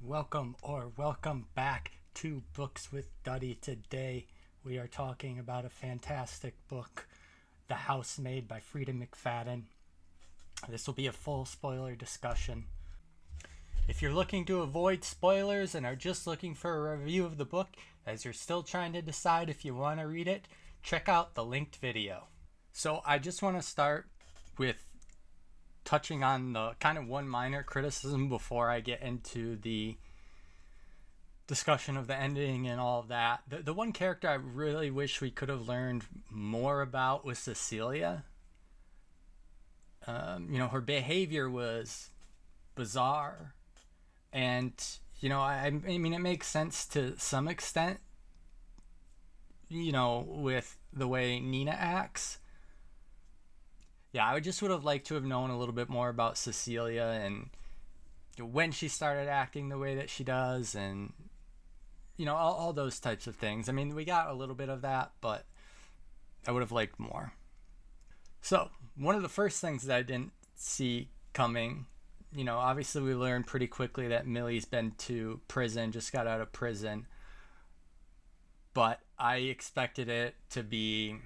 Welcome back to Books with Duddy. Today we are talking about a fantastic book, The Housemaid by Freida McFadden. This will be a full spoiler discussion. If you're looking to avoid spoilers and are just looking for a review of the book, as you're still trying to decide if you want to read it, check out the linked video. So I just want to start with touching on the kind of one minor criticism before I get into the discussion of the ending and all of that. The one character I really wish we could have learned more about was Cecilia. Her behavior was bizarre. And, I mean, it makes sense to some extent, with the way Nina acts. Yeah, I would have liked to have known a little bit more about Cecilia and when she started acting the way that she does and, all those types of things. I mean, we got a little bit of that, but I would have liked more. So, one of the first things that I didn't see coming, obviously we learned pretty quickly that Millie's been to prison, just got out of prison. But I expected it to be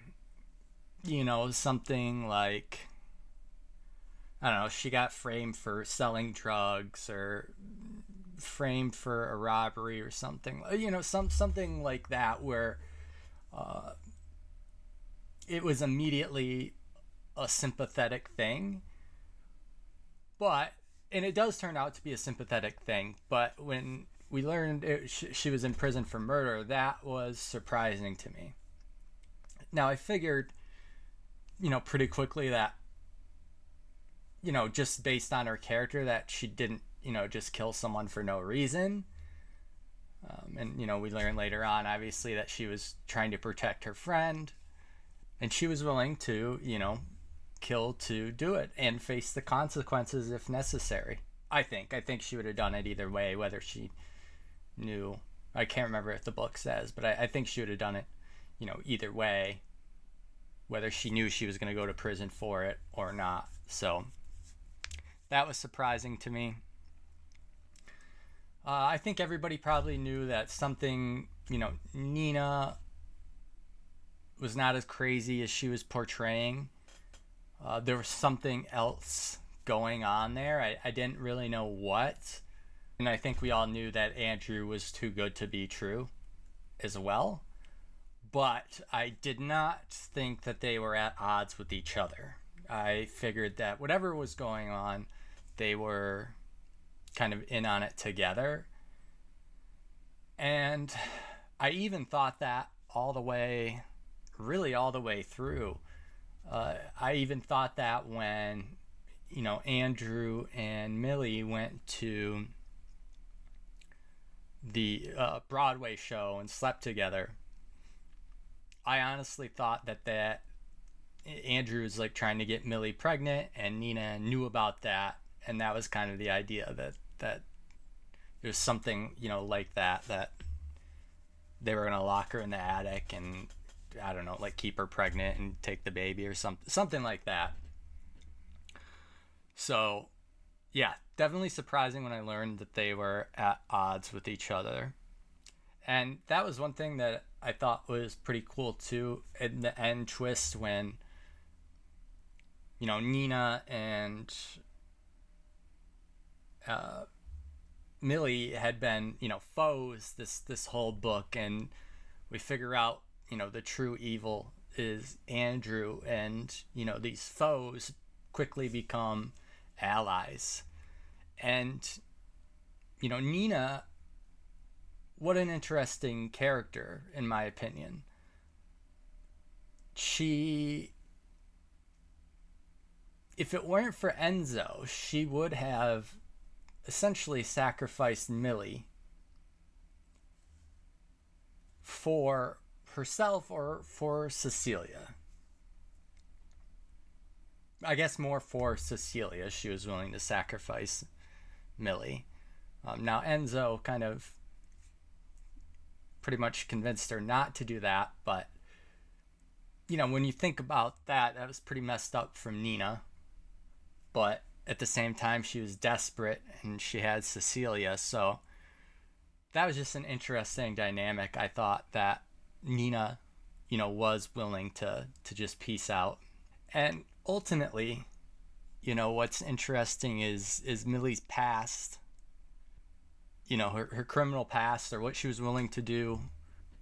something like, I don't know, she got framed for selling drugs or framed for a robbery or something, something like that, where it was immediately a sympathetic thing. And it does turn out to be a sympathetic thing, but when we learned she was in prison for murder, that was surprising to me. Now, I figured pretty quickly that, just based on her character, that she didn't, just kill someone for no reason. And we learn later on, obviously, that she was trying to protect her friend. And she was willing to, kill to do it and face the consequences if necessary. I think she would have done it either way, whether she knew. I can't remember what the book says, but I think she would have done it, either way, whether she knew she was going to go to prison for it or not. So that was surprising to me. I think everybody probably knew that something, Nina was not as crazy as she was portraying. There was something else going on there. I didn't really know what. And I think we all knew that Andrew was too good to be true as well. But I did not think that they were at odds with each other. I figured that whatever was going on, they were kind of in on it together. And I even thought that all the way through. I even thought that when, Andrew and Millie went to the Broadway show and slept together, I honestly thought that Andrew was like trying to get Millie pregnant, and Nina knew about that, and that was kind of the idea that there's something like that they were gonna lock her in the attic and, I don't know, like keep her pregnant and take the baby or something like that. So yeah, definitely surprising when I learned that they were at odds with each other. And that was one thing that I thought was pretty cool too, in the end twist when, Nina and Millie had been, foes this whole book, and we figure out, the true evil is Andrew, and, these foes quickly become allies. And, Nina, what an interesting character, in my opinion. If it weren't for Enzo, she would have essentially sacrificed Millie for herself or for Cecilia. I guess more for Cecilia. She was willing to sacrifice Millie. Now Enzo kind of pretty much convinced her not to do that, but when you think about that, that was pretty messed up from Nina. But at the same time, she was desperate and she had Cecilia, so that was just an interesting dynamic. I thought that Nina, was willing to just peace out. And ultimately, what's interesting is Millie's past, her criminal past, or what she was willing to do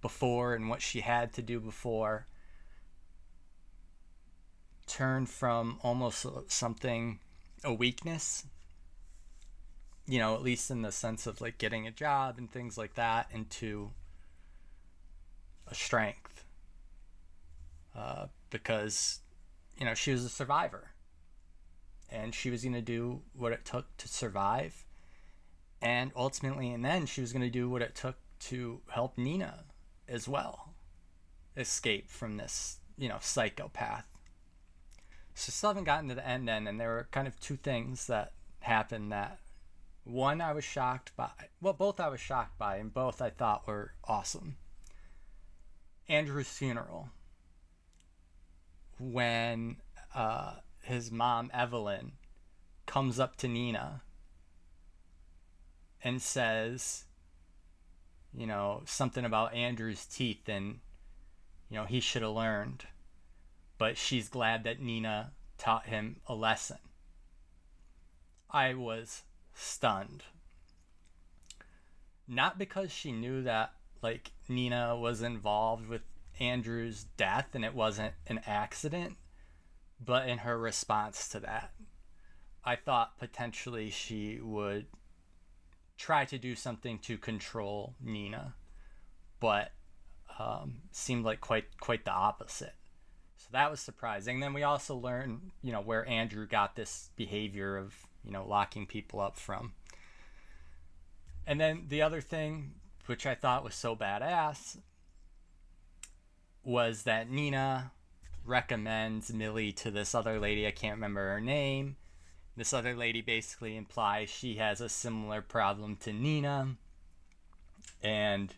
before and what she had to do before, turned from almost something, a weakness, at least in the sense of like getting a job and things like that, into a strength. Because, she was a survivor. And she was going to do what it took to survive. And ultimately, and then she was going to do what it took to help Nina as well escape from this, psychopath. So still haven't gotten to the end, and there were kind of two things that happened that, one, I was shocked by. Well, both I was shocked by, and both I thought were awesome. Andrew's funeral. When his mom, Evelyn, comes up to Nina and says, something about Andrew's teeth, and, he should have learned. But she's glad that Nina taught him a lesson. I was stunned. Not because she knew that, like, Nina was involved with Andrew's death and it wasn't an accident, but in her response to that. I thought potentially she would try to do something to control Nina, but seemed like quite the opposite. So that was surprising. Then we also learned, where Andrew got this behavior of, locking people up from. And then the other thing, which I thought was so badass, was that Nina recommends Millie to this other lady. I can't remember her name. This other lady basically implies she has a similar problem to Nina. And,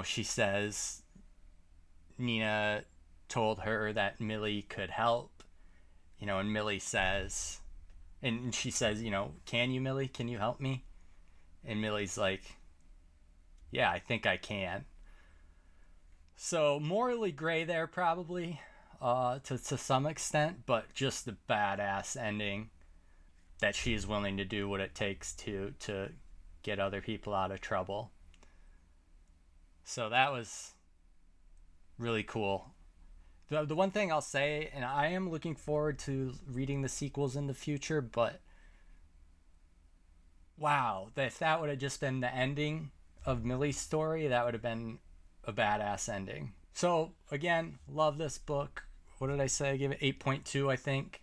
she says Nina told her that Millie could help, and Millie says, and she says, can you, Millie? Can you help me? And Millie's like, yeah, I think I can. So morally gray there probably, to some extent, but just the badass ending that she is willing to do what it takes to get other people out of trouble. So that was really cool. The one thing I'll say, and I am looking forward to reading the sequels in the future, but wow, if that would have just been the ending of Millie's story, that would have been a badass ending. So again, love this book. What did I say? I gave it 8.2, I think.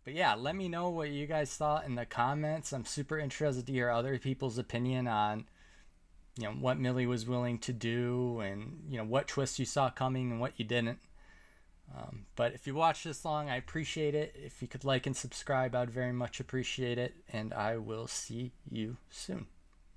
But yeah, let me know what you guys thought in the comments. I'm super interested to hear other people's opinion on, what Millie was willing to do, and, what twists you saw coming and what you didn't. But if you watched this long, I appreciate it. If you could like and subscribe, I would very much appreciate it. And I will see you soon.